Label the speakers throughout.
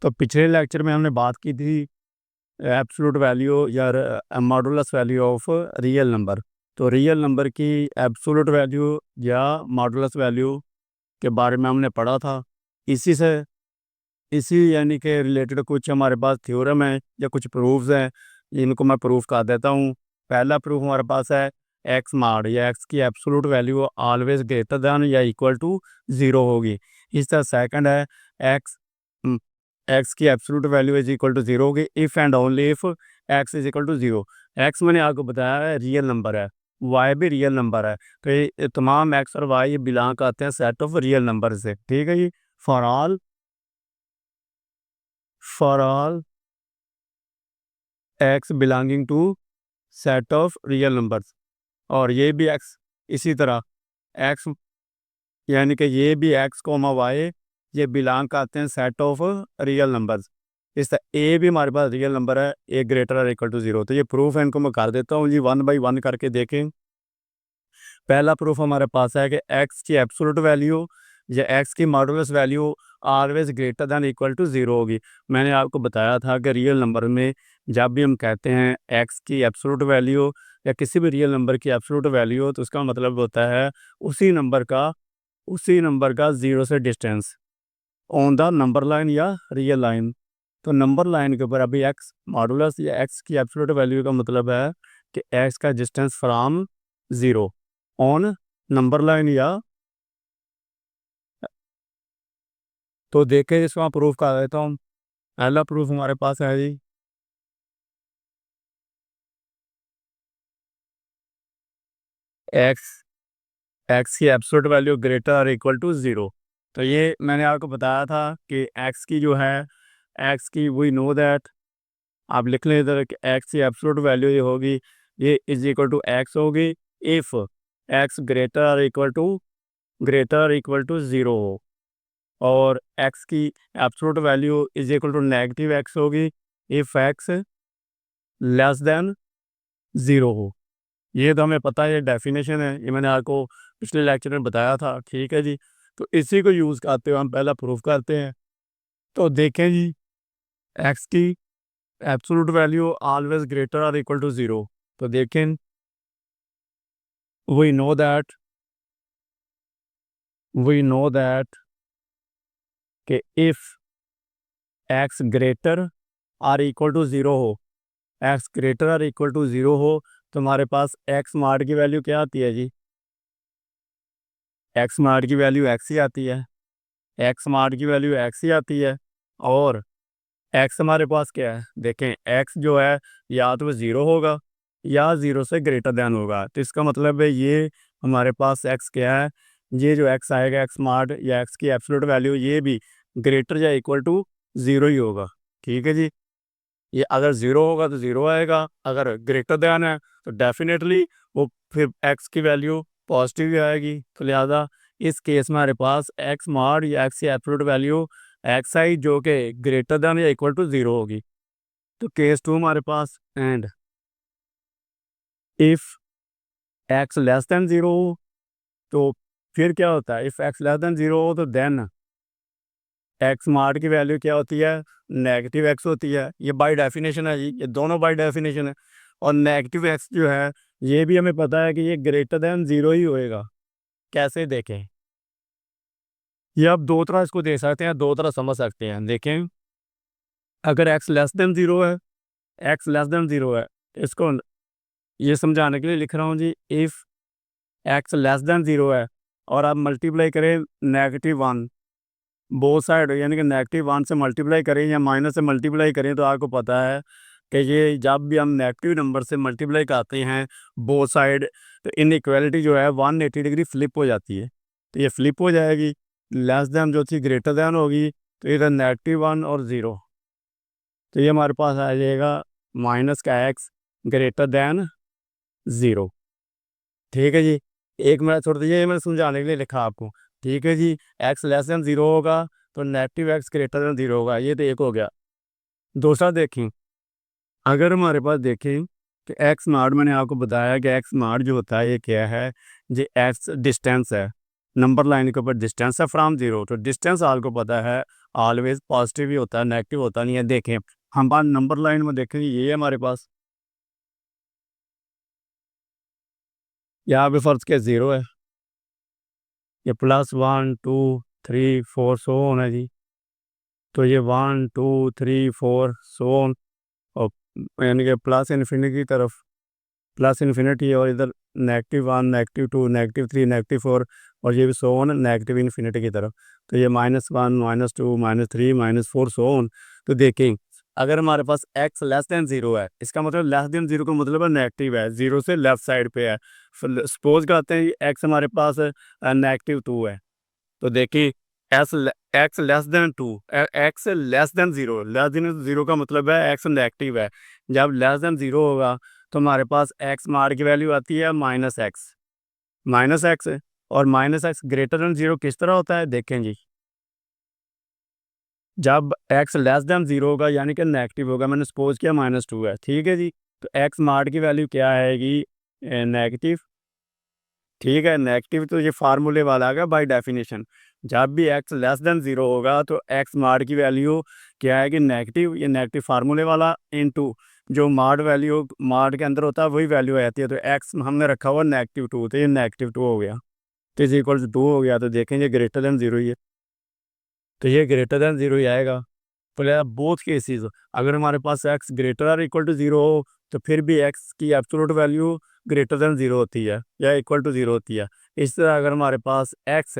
Speaker 1: तो पिछले लेक्चर में हमने बात की थी एब्सोल्यूट वैल्यू या modulus value of real number. तो रियल नंबर की एब्सोल्यूट वैल्यू या मॉडुलस वैल्यू के बारे में हमने पढ़ा था। इसी यानी के रिलेटेड कुछ हमारे पास थ्योरम है या कुछ प्रूफ्स हैं, इनको मैं प्रूफ कर देता हूँ। पहला प्रूफ हमारे पास है एक्स माड या एक्स की absolute value always greater than या इक्वल टू ज़ीरो होगी। इस तरह सेकंड है एक्स एक्स की absolute value is equal to zero होगी if and only if x is equal to zero. X मैंने आपको बताया है रियल नंबर है, वाई भी रियल नंबर है, तो ये तमाम एक्स और वाई ये बिलोंग करते हैं सेट ऑफ रियल नंबर से। ठीक है जी। For all x belonging to set of real numbers, और ये भी एक्स इसी तरह एक्स यानी कि ये भी एक्स कोमा वाई ये बिलोंग करते हैं सेट ऑफ रियल नंबर्स। इस तरह ए भी हमारे पास रियल नंबर है, ए ग्रेटर और इक्वल टू ज़ीरो। तो ये प्रूफ है, इनको मैं कर देता हूँ जी, 1 बाई 1 करके देखें। पहला प्रूफ हमारे पास है कि एक्स की एब्सोल्यूट वैल्यू या एक्स की modulus value always greater than equal to zero होगी। मैंने आपको बताया था कि रियल नंबर में जब भी हम कहते हैं एक्स की एब्सोल्यूट वैल्यू या किसी भी रियल नंबर की एब्सोल्यूट वैल्यू, तो उसका मतलब होता है उसी नंबर का ज़ीरो से distance on the number line या रियल लाइन। तो नंबर लाइन के ऊपर अभी एक्स मॉडुलस या एक्स की एब्सोल्यूट वैल्यू का मतलब है कि एक्स का distance from zero on number line या, तो देखे इसका प्रूफ कर देता हूँ। पहला प्रूफ हमारे पास है जी एक्स एक्स की एब्सोल्यूट वैल्यू ग्रेटर और इक्वल टू ज़ीरो। तो ये मैंने आपको बताया था कि एक्स की जो है एक्स की वी नो दैट, आप लिख लें इधर कि एक्स की एब्सोल्यूट वैल्यू ये होगी, ये इज इक्वल टू एक्स होगी इफ़ एक्स ग्रेटर और इक्वल टू ज़ीरो हो, और एक्स की absolute value is equal to negative x होगी if x less than zero हो। ये तो हमें पता है, ये डेफिनेशन है, ये मैंने आपको पिछले लेक्चर में बताया था। ठीक है जी। तो इसी को यूज़ करते हुए हम पहला प्रूफ करते हैं। तो देखें जी, एक्स की एब्सोल्यूट वैल्यू ऑलवेज ग्रेटर और इक्वल टू ज़ीरो। तो देखें वी नो दैट कि इफ़ एक्स ग्रेटर और इक्वल टू ज़ीरो हो, एक्स ग्रेटर और इक्वल टू ज़ीरो हो, तो हमारे पास एक्स मार्ट की वैल्यू क्या आती है जी, एक्स मार्ट की वैल्यू एक्स ही आती है, एक्स मार्ट की वैल्यू एक्स ही आती है। और एक्स हमारे पास क्या है, देखें एक्स जो है या तो ज़ीरो होगा या ज़ीरो से ग्रेटर दैन होगा। तो इसका मतलब है ये हमारे पास एक्स क्या है, ये जो एक्स आएगा एक्स मार्ट या एक्स की एब्सोल्यूट वैल्यू ये भी ग्रेटर या इक्वल टू ज़ीरो ही होगा। ठीक है जी। ये अगर ज़ीरो होगा तो ज़ीरो आएगा, अगर ग्रेटर दैन है तो डेफिनेटली वो फिर एक्स की वैल्यू पॉजिटिव ही आएगी। तो लिहाजा इस केस में हमारे पास एक्स मार्ट या एक्स की एब्सोल्यूट वैल्यू एक्स आई जो कि ग्रेटर दैन या इक्वल टू ज़ीरो होगी। तो केस टू हमारे पास and if x less than zero हो, तो फिर क्या होता है, if x less than zero हो तो देन एक्स मार्ट की वैल्यू क्या होती है, नेगेटिव एक्स होती है। ये बाय डेफिनेशन है जी, ये दोनों बाय डेफिनेशन है। और नेगेटिव एक्स जो है ये भी हमें पता है कि ये ग्रेटर दैन ज़ीरो ही होएगा। कैसे देखें, ये आप दो तरह इसको दे सकते हैं, दो तरह समझ सकते हैं। देखें अगर एक्स लेस दैन ज़ीरो है, एक्स लेस दैन ज़ीरो है, इसको ये समझाने के लिए लिख रहा हूँ जी, if x less than zero है और आप मल्टीप्लाई करें नेगेटिव वन बोथ साइड, यानी कि नेगेटिव वन से मल्टीप्लाई करें या माइनस से मल्टीप्लाई करें, तो आपको पता है कि ये जब भी हम नेगेटिव नंबर से मल्टीप्लाई करते हैं बोथ साइड, तो इनइक्वालिटी जो है 180 डिग्री फ्लिप हो जाती है। तो ये फ्लिप हो जाएगी, लेस दैन जो थी ग्रेटर दैन होगी, तो इधर नेगेटिव वन और ज़ीरो, तो ये हमारे पास आ जाएगा माइनस का एक्स ग्रेटर दैन ज़ीरो। ठीक है जी। एक मिनट छोड़ दीजिए, ये मैंने समझाने के लिए लिखा आपको। ठीक है जी। एक्स लेस दैन ज़ीरो होगा तो negative x greater than zero होगा, ये तो एक हो गया। दूसरा देखें, अगर हमारे पास देखें कि एक्स नॉट, मैंने आपको बताया कि एक्स नॉट जो होता है ये क्या है, ये एक्स डिस्टेंस है, नंबर लाइन के ऊपर डिस्टेंस है फ्रॉम ज़ीरो। तो डिस्टेंस आपको पता है ऑलवेज पॉजिटिव ही होता है, नेगेटिव होता नहीं है। देखें हम बात नंबर लाइन में देखेंगे, ये है हमारे पास, यहाँ पे फर्ज के 0 है, ये +1 2 3 4 सो होना जी। तो ये 1 2 3 4 सो ऑन, और यानी कि प्लस इन्फिनिटी की तरफ, प्लस इन्फिनिटी, और इधर -1 -2 -3 -4, और ये भी सो ऑन नेगेटिव इन्फिनिटी की तरफ। तो ये -1 -2 -3 -4 सो ऑन। तो देखें अगर हमारे पास x लेस देन 0 है, इसका मतलब लेस देन 0 का मतलब है नेगेटिव है, 0 से लेफ्ट साइड पे है। सपोज करते हैं x हमारे पास -2 है, तो देखिए S x less then 2, x less then 0, less than 0 का मतलब है एक्स नेगेटिव है। जब लेस देन 0 होगा तो हमारे पास एक्स मार की वैल्यू आती है -x, -x। और -x ग्रेटर देन 0 किस तरह होता है देखें जी, जब एक्स लेस देन 0 होगा यानी कि नेगेटिव होगा, मैंने सपोज किया -2 है, ठीक है जी। तो एक्स मार की वैल्यू क्या आएगी, नेगेटिव, ठीक है। नेगेटिव तो ये फार्मूले वाला आ गया बाय डेफिनेशन। जब भी एक्स लेस देन 0 होगा तो एक्स मार्ड की वैल्यू क्या है कि नेगेटिव, ये नेगेटिव फार्मूले वाला इनटू जो मार्ड वैल्यू मार्ड के अंदर होता है वही वैल्यू आती है। तो एक्स हमने रखा हुआ -2, तो ये -2 हो गया, तो इज इक्वल टू 2 हो गया। तो देखेंगे ग्रेटर देन 0 ही है, तो ये ग्रेटर देन 0 ही आएगा। पर बोथ केसेस, अगर हमारे पास एक्स ग्रेटर और इक्वल टू 0 हो तो फिर भी एक्स की एब्सोल्यूट वैल्यू ग्रेटर देन 0 होती है या इक्वल टू 0 होती है। इस तरह अगर हमारे पास एक्स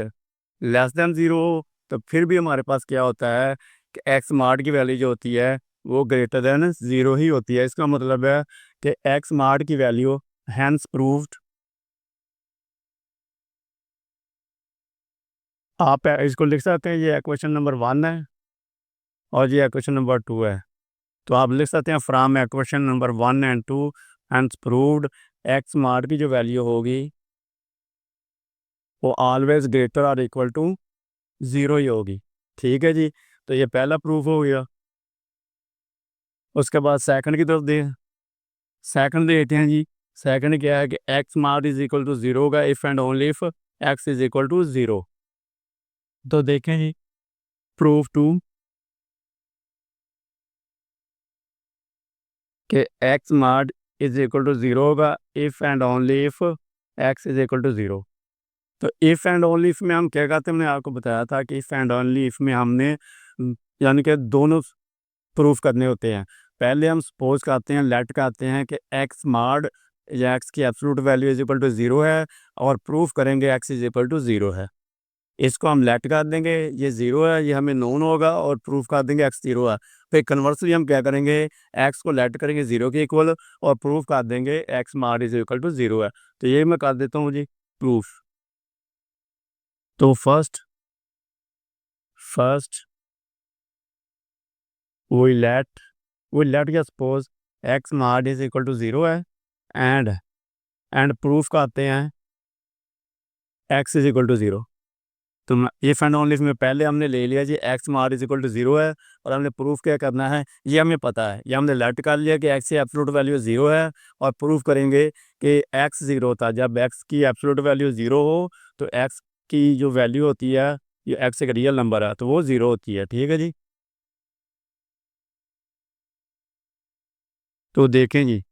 Speaker 1: लेस देन 0 हो तो फिर भी हमारे पास क्या होता है कि एक्स मार्ट की वैल्यू जो होती है वो ग्रेटर देन 0 ही होती है। इसका मतलब है कि एक्स मार्ट की वैल्यू हैंस प्रूव्ड। आप इसको लिख सकते हैं, ये क्वेश्चन नंबर 1 है और ये क्वेश्चन नंबर 2 है। तो आप लिख सकते हैं from question number 1 and 2 hence proved X mod की जो वैल्यू होगी वो ऑलवेज ग्रेटर और इक्वल टू 0 ही होगी, ठीक है जी। तो ये पहला प्रूफ हो गया। उसके बाद सेकंड की तरफ दे, सेकंड देखते हैं जी। सेकंड क्या है कि X mod is equal to 0 होगा if and only if X is equal to 0। तो देखें जी, प्रूफ 2 कि X mod is equal to 0 होगा if and only if X is equal to 0। तो इफ़ एंड ओनली इफ में हम क्या कहते हैं, मैंने आपको बताया था कि इफ़ एंड ओनली इफ में हमने यानी कि दोनों प्रूफ करने होते हैं। पहले हम सपोज करते हैं, लेट करते हैं कि एक्स मार्ड या एक्स की absolute value is equal to 0 है, और प्रूफ करेंगे एक्स इज इक्वल टू 0 है। इसको हम लेट कर देंगे, ये 0 है, ये हमें नोन होगा, और प्रूफ कर देंगे एक्स 0 है। फिर कन्वर्सली हम क्या करेंगे, एक्स को लेट करेंगे 0 के इक्वल, और प्रूफ कर देंगे x mod is equal to 0 है। तो ये मैं कर देता हूँ जी प्रूफ। तो फर्स्ट वी लेट या suppose x mod is equal to 0 है, एंड प्रूफ करते हैं एक्स इज इक्वल टू 0। तो इफ एंड ओनली में पहले हमने ले लिया जी एक्स मार इज इक्वल टू 0 है, और हमने प्रूफ क्या करना है ये हमें पता है, ये हमने लेट कर लिया कि एक्स की एब्सोल्यूट वैल्यू 0 है, और प्रूफ करेंगे कि एक्स 0 था। जब एक्स की एब्सोल्यूट वैल्यू 0 हो तो एक्स की जो वैल्यू होती है, ये एक्स एक रियल नंबर है तो वो 0 होती है, ठीक है जी। तो देखें जी,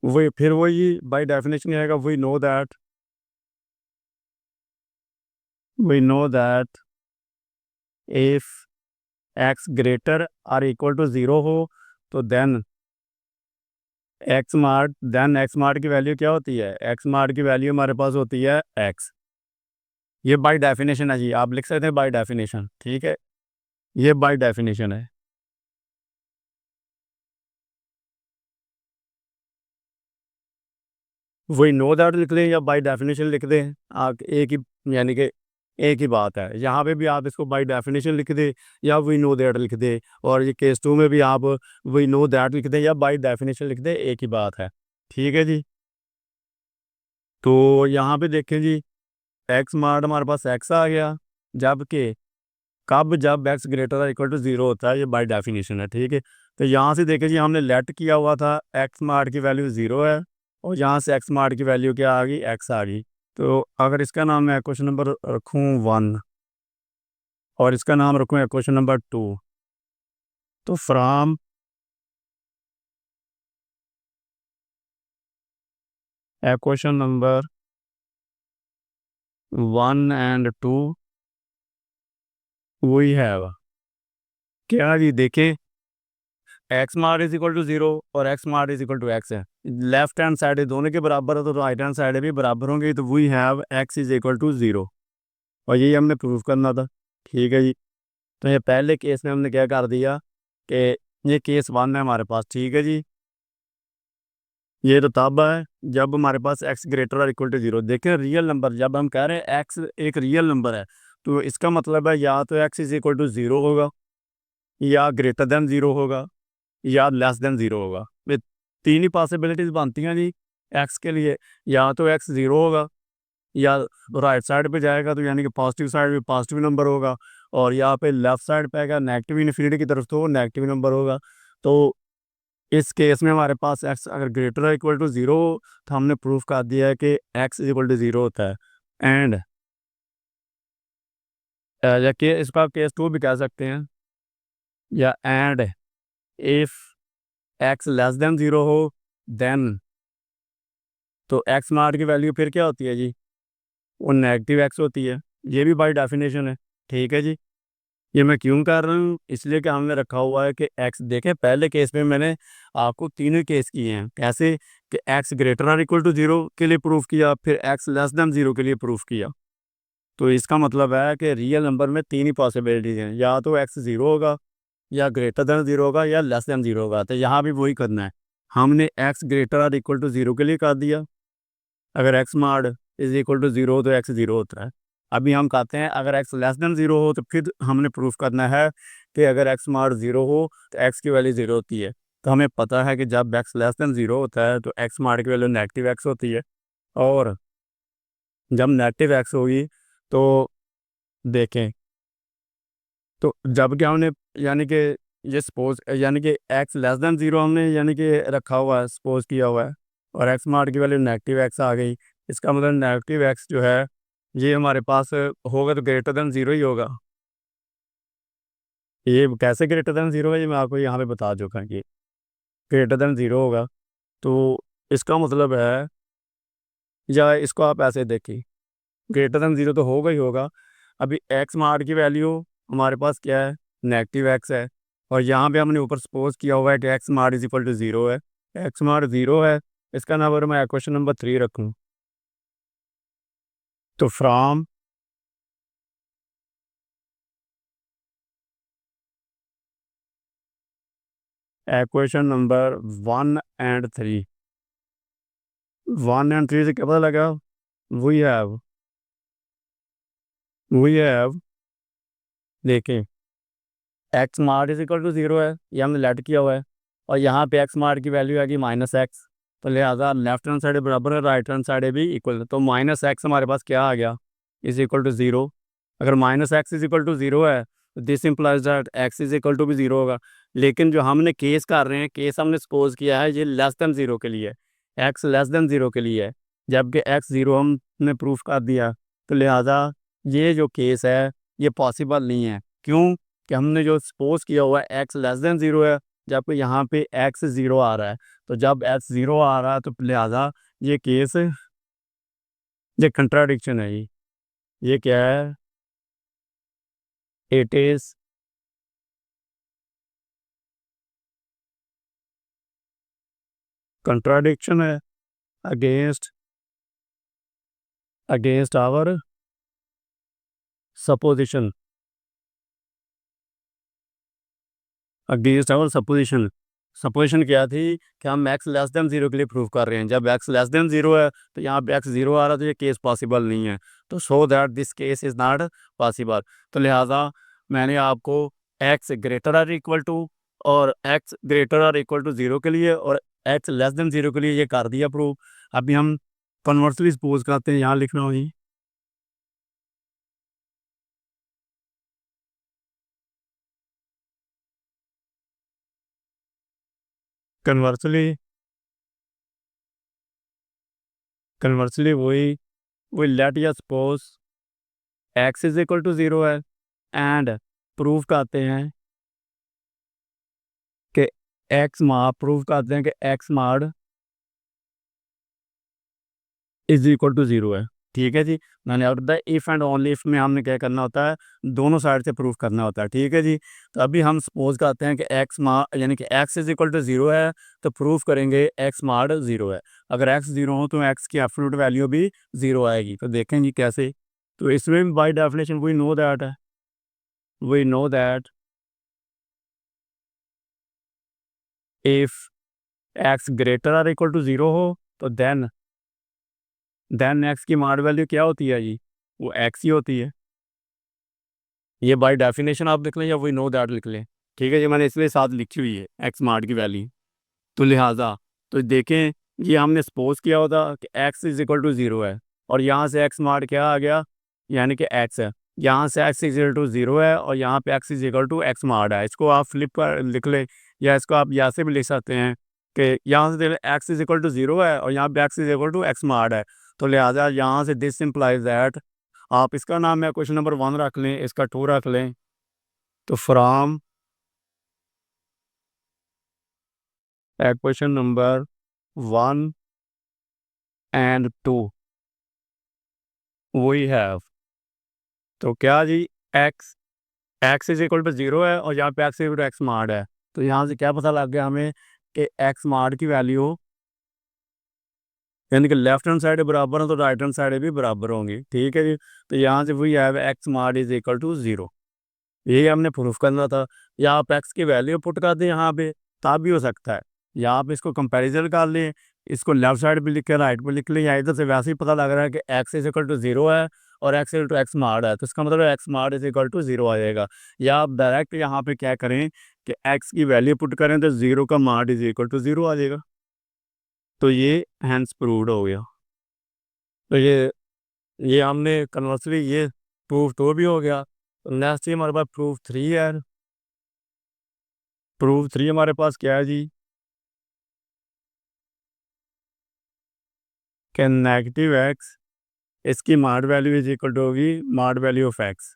Speaker 1: वही फिर वही बाय डेफिनेशन आएगा, we know that if X greater और इक्वल टू 0 हो तो एक्स मार्ट की वैल्यू क्या होती है, एक्स मार्ट की वैल्यू हमारे पास होती है एक्स। ये बाय डेफिनेशन है जी, आप लिख सकते हैं बाय डेफिनेशन, ठीक है, ये बाय डेफिनेशन है। वही नो दैट लिख लें या बाय डेफिनेशन लिख दें, आप एक ही, यानी कि एक ही बात है। यहाँ पे भी आप इसको बाय डेफिनेशन लिख दें या वी नो दैट लिख दें, और ये केस 2 में भी आप वी नो दैट लिख दें या बाय डेफिनेशन लिख दें, एक ही बात है, ठीक है जी। तो यहाँ पे देखें जी, एक्स मार्ट हमारे पास एक्स आ गया, जबकि कब, जब एक्स ग्रेटर इक्वल टू 0 होता है, ये बाय डेफिनेशन है, ठीक है। तो यहाँ से देखें जी, हमने लेट किया हुआ था एक्स मार्ट की वैल्यू 0 है, और यहाँ से एक्स मार्ट की वैल्यू क्या आ गई, एक्स आ गई। तो अगर इसका नाम मैं क्वेश्चन नंबर रखूँ 1, और इसका नाम रखूँ क्वेश्चन नंबर 2। तो from question number 1 and 2 we have, क्या जी देखें, एक्स मार इज इक्वल टू 0 और एक्स मार इज इक्वल टू एक्स है, लेफ्ट हैंड साइड दोनों के बराबर है तो राइट हैंड साइड भी बराबर होंगे, तो we have X is equal to 0 और यही हमने प्रूफ करना था। ठीक है जी। तो ये पहले केस में हमने क्या कर दिया कि ये केस 1 है हमारे पास। ठीक है जी। ये तो तब है जब हमारे पास x ग्रेटर और इक्वल टू 0। देखें रियल नंबर, जब हम कह रहे हैं x एक रियल नंबर है तो इसका मतलब है या तो x इज इक्वल टू 0 होगा, या ग्रेटर देन 0 होगा, या लेस देन 0 होगा। ये तीन ही पॉसिबिलिटीज बनती हैं जी x के लिए। या तो x 0 होगा, या राइट साइड पे जाएगा तो यानी कि पॉजिटिव साइड में पॉजिटिव नंबर होगा, और यहाँ पे लेफ्ट साइड पे आएगा नेगेटिव इन्फिनिटी की तरफ तो वो नेगेटिव नंबर होगा। तो इस केस में हमारे पास x अगर ग्रेटर है इक्वल टू 0 तो हमने प्रूफ कर दिया है कि x इज इक्वल टू 0 होता है। एंड या के इसका केस 2 भी कह सकते हैं, या and if x less than 0 हो देन, तो x नॉट की वैल्यू फिर क्या होती है जी, वो नेगेटिव x होती है। ये भी बाय डेफिनेशन है। ठीक है जी। ये मैं क्यों कर रहा हूँ, इसलिए कि हमने रखा हुआ है कि x, देखें पहले केस में मैंने आपको तीनों केस किए हैं। कैसे कि x ग्रेटर और इक्वल टू 0 के लिए प्रूफ किया, फिर x लेस देन 0 के लिए प्रूफ किया। तो इसका मतलब है कि रियल नंबर में तीन ही पॉसिबिलिटीज हैं, या तो x 0 होगा, या ग्रेटर देन 0 होगा, या लेस देन 0 होगा। तो यहाँ भी वही करना है, हमने x ग्रेटर और इक्वल टू 0 के लिए कर दिया। अगर x mod is equal to 0 तो एक्स 0 होता है। अभी हम कहते हैं अगर एक्स लेस देन 0 हो तो फिर हमने प्रूफ करना है कि अगर एक्स मार्ड 0 हो तो एक्स की वैल्यू 0 होती है। तो हमें पता है कि जब एक्स लेस देन 0 होता है तो एक्स मार्ड की वैल्यू नेगेटिव एक्स होती है, और जब नेगेटिव एक्स होगी तो देखें, तो जब क्या हमने यानी कि ये सपोज यानी कि एक्स लेस देन 0 हमने यानी कि रखा हुआ है, सपोज किया हुआ है, और एक्स मार्ट की वैल्यू नेगेटिव एक्स आ गई। इसका मतलब नेगेटिव एक्स जो है ये हमारे पास होगा तो ग्रेटर देन 0 ही होगा। ये कैसे ग्रेटर देन 0 है ये मैं आपको यहाँ पे बता चुका कि ग्रेटर देन 0 होगा। तो इसका मतलब है, या इसको आप ऐसे देखिए, ग्रेटर देन 0 तो होगा ही होगा। अभी एक्स मार्ट की वैल्यू हमारे पास क्या है, नेगेटिव एक्स है, और यहाँ पे हमने ऊपर सपोज किया हुआ है कि X mod is equal to 0 है। एक्स मार्ट 0 है, इसका नाम अगर मैं क्वेश्चन नंबर 3 रखूँ, तो from question number 1 and 3, 1 and 3 से क्या पता लगा, वी हैव वी हैव देखें X mod is equal to 0 है, ये हमने लेट किया हुआ है, और यहाँ पे एक्स मार्ट की वैल्यू आएगी -x। तो लिहाजा लेफ्ट हैंड साइड बराबर है, राइट हैंड साइड भी इक्वल है, तो -x हमारे पास क्या आ गया, इज इक्वल टू 0। अगर -x इज इक्वल टू 0 है तो this implies that x is equal to भी 0 होगा। लेकिन जो हमने केस कर रहे हैं, केस हमने सपोज किया है ये लेस देन 0 के लिए, x लेस देन 0 के लिए है, जबकि x 0 हमने प्रूफ कर दिया। तो लिहाजा ये जो केस है ये पॉसिबल नहीं है। क्यों कि हमने जो सपोज किया हुआ है x लेस देन 0 है, जबकि यहाँ पे x 0 आ रहा है। तो जब x 0 आ रहा है तो लिहाजा ये केस, ये कंट्राडिक्शन है। ये क्या है, इट इज कंट्राडिक्शन है against our supposition, against our supposition. Supposition क्या थी कि हम एक्स लेस देन 0 के लिए प्रूव कर रहे हैं। जब एक्स लेस देन 0 है तो यहाँ पे एक्स 0 आ रहा है, तो ये केस पॉसिबल नहीं है। तो so that this case is not possible. तो लिहाजा मैंने आपको x greater or equal to, और x greater or equal to 0 के लिए, और एक्स लेस देन 0 के लिए ये कर दिया प्रूव। अभी हम कन्वर्सली सपोज करते हैं, यहाँ लिखना होगी कन्वर्सली, वही लेट या suppose x is equal to 0 है, एंड प्रूव करते हैं कि x mod is equal to zero है। ठीक है जी। मैंने और the if and only if में हमने क्या करना होता है, दोनों साइड से प्रूफ करना होता है। ठीक है जी। तो अभी हम सपोज करते हैं कि एक्स मार यानी कि x is equal to zero है, तो प्रूफ करेंगे एक्स मार्ड ज़ीरो है। अगर एक्स ज़ीरो हो तो एक्स की एब्सोल्यूट वैल्यू भी ज़ीरो आएगी। तो देखेंगे कैसे। तो इसमें by definition we know that if x greater or equal to zero हो तो देन एक्स की मार्ड वैल्यू क्या होती है जी, वो एक्स ही होती है। ये बाय डेफिनेशन आप लिख लें या वी नो दैट लिख लें। ठीक है, ये मैंने इसलिए साथ लिखी हुई है एक्स मार्ट की वैल्यू। तो लिहाजा तो देखें, ये हमने सपोज किया होता कि x is equal to zero है, और यहाँ से एक्स मार्ट क्या आ गया, यानी कि एक्स है। यहाँ से x is equal to zero है और यहाँ पे x is equal to x mod है। इसको आप फ्लिप कर लिख लें, या इसको आप यहाँ से भी लिख सकते हैं कि यहाँ से x is equal to zero है और यहाँ पे x is equal to x mod है। तो लिहाजा यहाँ से दिस इम्प्लाइज दैट, आप इसका नाम है क्वेश्चन नंबर 1 रख लें, इसका 2 रख लें। तो from question number 1 and 2 we have, तो क्या जी, x x is equal to zero है और यहाँ पे x equal to x mod है। तो यहाँ से क्या पता लग गया हमें कि एक्स मार्ड की वैल्यू, यानी कि लेफ्ट हैंड साइड बराबर है तो राइट हैंड साइड भी बराबर होंगी। ठीक है जी। तो यहाँ से we have x mod is equal to zero, यही हमने प्रूफ करना था। या आप एक्स की वैल्यू पुट कर दें यहाँ पे, तब भी हो सकता है। या आप इसको कंपैरिजन कर लें, इसको लेफ्ट साइड पे लिख के राइट पे लिख लें, या इधर से वैसे ही पता लग रहा है कि x is equal to zero है और x equal to x mod है, तो इसका मतलब x mod is equal to zero आ जाएगा। या आप डायरेक्ट यहाँ पे क्या करें कि एक्स की वैल्यू पुट करें तो ज़ीरो का मार्ड इज इक्वल टू ज़ीरो आ जाएगा। तो ये हैंस प्रूव्ड हो गया। तो ये हमने कन्वर्सली ये प्रूफ टू भी हो गया। नेक्स्ट ही हमारे पास प्रूफ थ्री है। प्रूफ थ्री हमारे पास क्या है जी, कि नेगेटिव एक्स, इसकी मार्ड वैल्यू इज इक्वल टू होगी मार्ड वैल्यू ऑफ एक्स।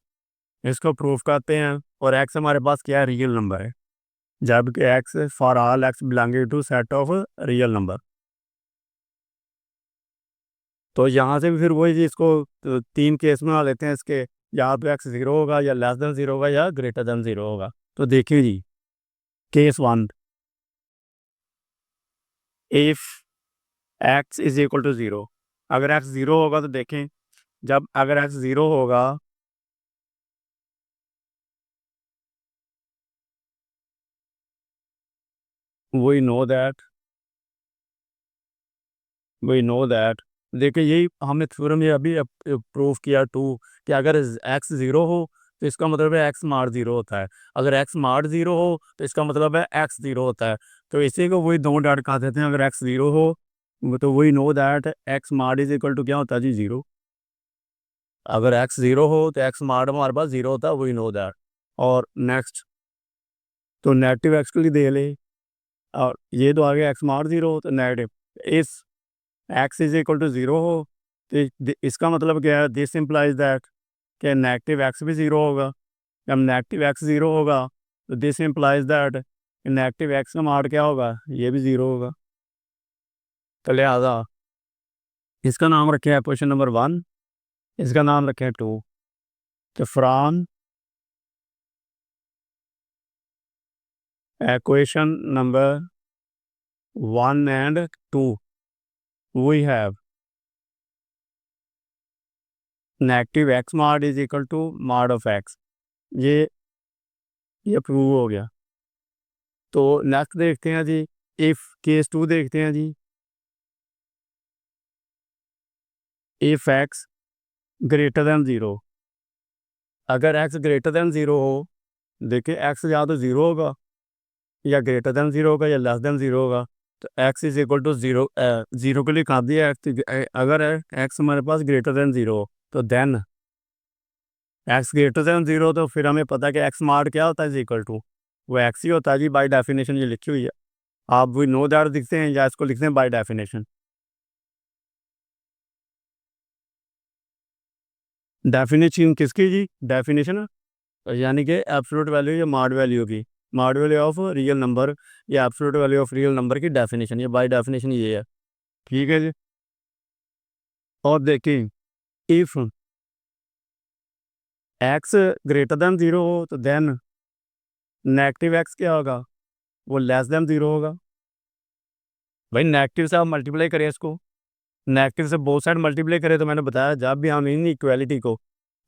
Speaker 1: इसको प्रूफ करते हैं, और एक्स हमारे पास क्या है, रियल नंबर है, जबकि x for all x belonging to set of real number. तो यहाँ से भी फिर वही जी, इसको तीन केस में आ लेते हैं इसके, यहाँ पे एक्स ज़ीरो होगा, या लेस देन ज़ीरो होगा, या ग्रेटर देन ज़ीरो होगा। तो देखिए जी, case one, if x is equal to zero, अगर एक्स ज़ीरो होगा तो देखें, जब अगर एक्स ज़ीरो होगा, वी नो दैट देखिए, यही हमने थ्योरम ये अभी प्रूव किया टू, कि अगर एक्स ज़ीरो हो तो इसका मतलब है एक्स मार ज़ीरो होता है, अगर एक्स मार ज़ीरो हो तो इसका मतलब है एक्स ज़ीरो होता है। तो इसी को वही दो डॉट कहा देते हैं, अगर एक्स ज़ीरो हो तो वही नो दैट एक्स मार इज इक्वल टू क्या होता है जी, ज़ीरो। अगर एक्स ज़ीरो हो तो एक्स मार हमारे पास ज़ीरो होता है, वही नो दैट। और नेक्स्ट, तो नेगेटिव एक्स के लिए दे ले, और ये तो आगे एक्स मार ज़ीरो हो तो नेगेटिव, इस x is equal to zero हो तो इसका मतलब क्या है, दिस इम्प्लाइज दैट कि नेगेटिव एक्स भी ज़ीरो होगा। जब नेगेटिव एक्स ज़ीरो होगा तो this implies that negative x का मार्ड क्या होगा, ये भी ज़ीरो होगा। तो लिहाजा इसका नाम रखे हैं क्वेश्चन नंबर 1, इसका नाम रखे हैं 2। तो from question number 1 and 2 we have negative x mod is equal to mod of x. ये ये प्रूव हो गया। तो नेक्स्ट देखते हैं जी, इफ़ केस 2 देखते हैं जी, if x greater than zero, अगर एक्स ग्रेटर दैन ज़ीरो हो, देखिए एक्स या तो ज़ीरो होगा, या ग्रेटर दैन ज़ीरो होगा, या लेस दैन ज़ीरो होगा। तो x is equal to zero, zero के लिए कहा दिया एक्स, अगर एक्स हमारे पास ग्रेटर दैन ज़ीरो हो तो then x greater than zero, तो फिर हमें पता है कि एक्स मार्ड क्या होता है, इज इक्वल टू वो एक्स ही होता है जी, बाई डेफिनेशन ये लिखी हुई है। आप भी नो दैट लिखते हैं या इसको लिखते हैं बाई डेफिनेशन। डेफिनेशन किसकी जी, डेफिनेशन यानी कि एब्सोल्यूट वैल्यू या मॉड वैल्यू की, mod value of real number या absolute value of real number की डेफिनेशन, ये बाय डेफिनेशन ये है। ठीक है जी। और देखिए, if x greater than zero हो तो देन नेगेटिव एक्स क्या होगा, वो लेस देन ज़ीरो होगा। भाई नेगेटिव से आप मल्टीप्लाई करें इसको, नेगेटिव से बोथ साइड मल्टीप्लाई करें, तो मैंने बताया जब भी हम इन इक्वालिटी को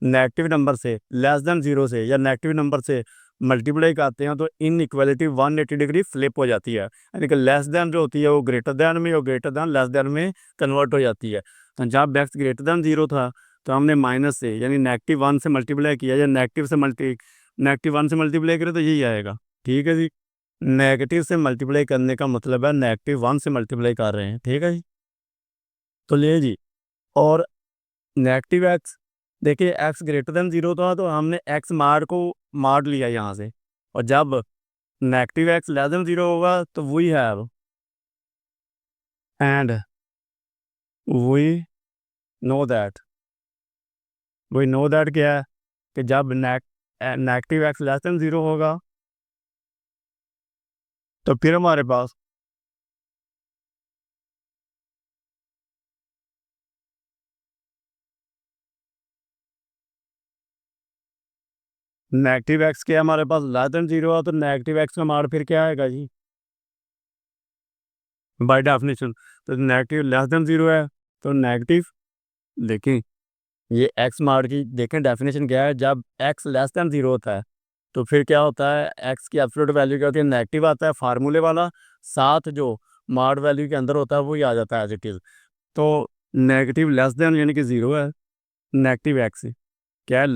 Speaker 1: नेगेटिव नंबर से, लेस देन ज़ीरो से या नेगेटिव नंबर से मल्टीप्लाई करते हैं तो इन इक्वालिटी 180 डिग्री फ्लिप हो जाती है, यानी कि लेस देन जो होती है वो ग्रेटर देन में और ग्रेटर देन लेस देन में कन्वर्ट हो जाती है। तो जब एक्स ग्रेटर देन ज़ीरो था तो हमने माइनस से यानी नेगेटिव वन से मल्टीप्लाई किया, या नेगेटिव वन से मल्टीप्लाई करें तो यही आएगा। ठीक है जी। नेगेटिव से मल्टीप्लाई करने का मतलब है नेगेटिव वन से मल्टीप्लाई कर रहे हैं। ठीक है जी। तो ले जी। और नेगेटिव एक्स, देखिए एक्स ग्रेटर देन ज़ीरो था तो हमने एक्स मार को मार लिया यहाँ से, और जब negative x less than zero होगा तो we have and we know that, क्या है कि जब negative x less than zero होगा तो फिर हमारे पास नेगेटिव एक्स क्या है, हमारे पास लेस देन ज़ीरो है, तो नेगेटिव एक्स का मान फिर क्या आएगा जी, बाय डेफिनेशन। तो नेगेटिव लेस देन ज़ीरो है तो नेगेटिव, देखें ये एक्स मार की देखें डेफिनेशन क्या है, जब एक्स लेस देन ज़ीरो होता है तो फिर क्या होता है, एक्स की एब्सोल्यूट वैल्यू क्या होती है, नेगेटिव आता है फार्मूले वाला, साथ जो मार्ड वैल्यू के अंदर होता है वही आ जाता है एज इट इज़। तो नेगेटिव लेस देन यानी कि ज़ीरो है, नेगेटिव एक्स क्या है,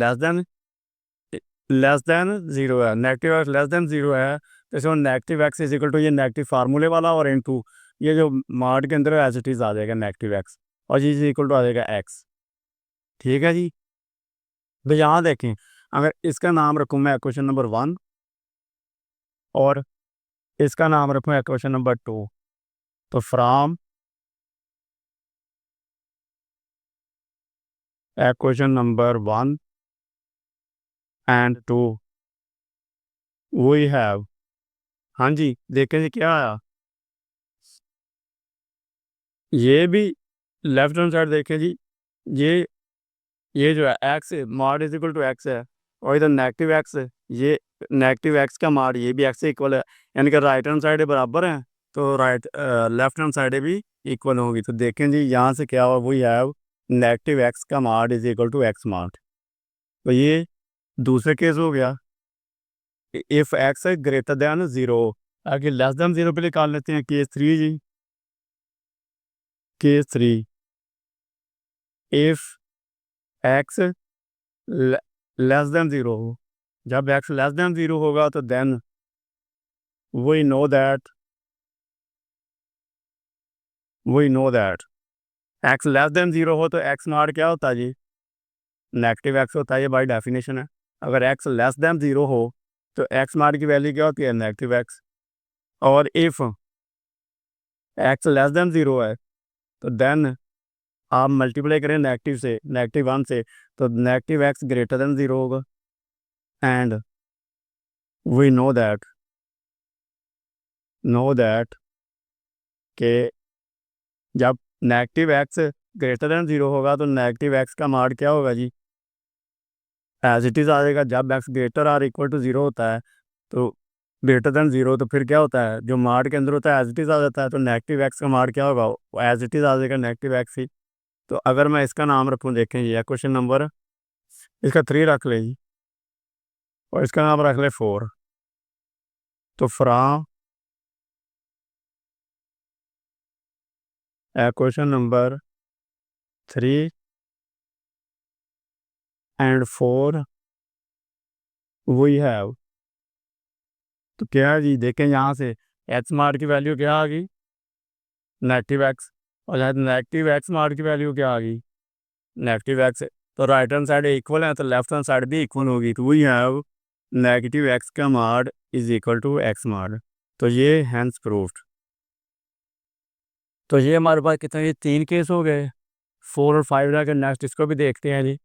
Speaker 1: लेस देन ज़ीरो है, negative x less than zero है, तो इसमें negative x is equal to ये नेगेटिव फार्मूले वाला और इनटू ये जो मार्ड के अंदर एज इट इज़ आ जाएगा नेगेटिव एक्स, और ये इज इक्वल टू आ जाएगा एक्स। ठीक है जी। तो यहाँ देखें, अगर इसका नाम रखूँ मैं क्वेश्चन नंबर वन और इसका नाम रखूँ क्वेश्चन नंबर टू, तो from question number one and two we have, हाँ जी देखें जी क्या आया, ये भी लेफ्ट हैंड साइड देखें जी, ये ये जो है x mod is equal to x है, और इधर नेगेटिव एक्स है, ये नेगेटिव एक्स का मॉड ये भी एक्स से इक्वल है, यानी कि राइट हैंड साइड बराबर हैं, तो लेफ्ट हैंड साइड भी इक्वल होगी। तो देखें जी यहाँ से क्या हुआ, वी हैव नेगेटिव एक्स का mod is equal to x mod. तो ये दूसरे केस हो गया, इफ़ एक्स है ग्रेटर दैन ज़ीरो, आगे लेस दैन ज़ीरो पे निकाल लेते हैं, केस थ्री जी, case three, if x less than zero हो, जब एक्स लेस देन ज़ीरो होगा तो then we know that x less than zero हो तो एक्स नॉट क्या होता है जी, नेगेटिव एक्स होता है, ये बाई डेफिनेशन है। अगर एक्स लेस देन ज़ीरो हो तो एक्स नॉट की वैल्यू क्या होती है, नेगेटिव एक्स। और if x less than zero है तो देन आप मल्टीप्लाई करें नेगेटिव से, नेगेटिव वन से, तो negative x greater than zero होगा, एंड वी नो दैट के जब negative x greater than zero होगा तो नेगेटिव एक्स का मान क्या होगा जी, एज इट इज़ आ जाएगा। जब x greater or equal to zero होता है तो ग्रेटर देन ज़ीरो, तो फिर क्या होता है, जो मार्ड के अंदर होता है एज इट इज़ आ जाता है, तो नेगेटिव एक्स का मार्ड क्या होगा, वो एज इट इज़ आ जाएगा नेगेटिव एक्स ही। तो अगर मैं इसका नाम रखूँ, देखें ये क्वेश्चन नंबर, इसका थ्री रख ले जी, और इसका नाम रख ले फोर, तो from question number three and four we have, तो क्या है जी, देखें यहाँ से एक्स मार्ड की वैल्यू क्या आ गई, नेगेटिव एक्स, और यहाँ नेगेटिव एक्स मार्ड की वैल्यू क्या आ गई, नेगेटिव एक्स। तो राइट हैंड साइड इक्वल है तो लेफ्ट हैंड साइड भी इक्वल होगी, तो वी हैव नेगेटिव एक्स का मार्ड इज इक्वल टू एक्स मार्ड। तो ये हैंस प्रूफ्ड। तो ये हमारे पास कितने, ये तीन केस हो गए, फोर और फाइव रह के नेक्स्ट इसको भी देखते हैं जी।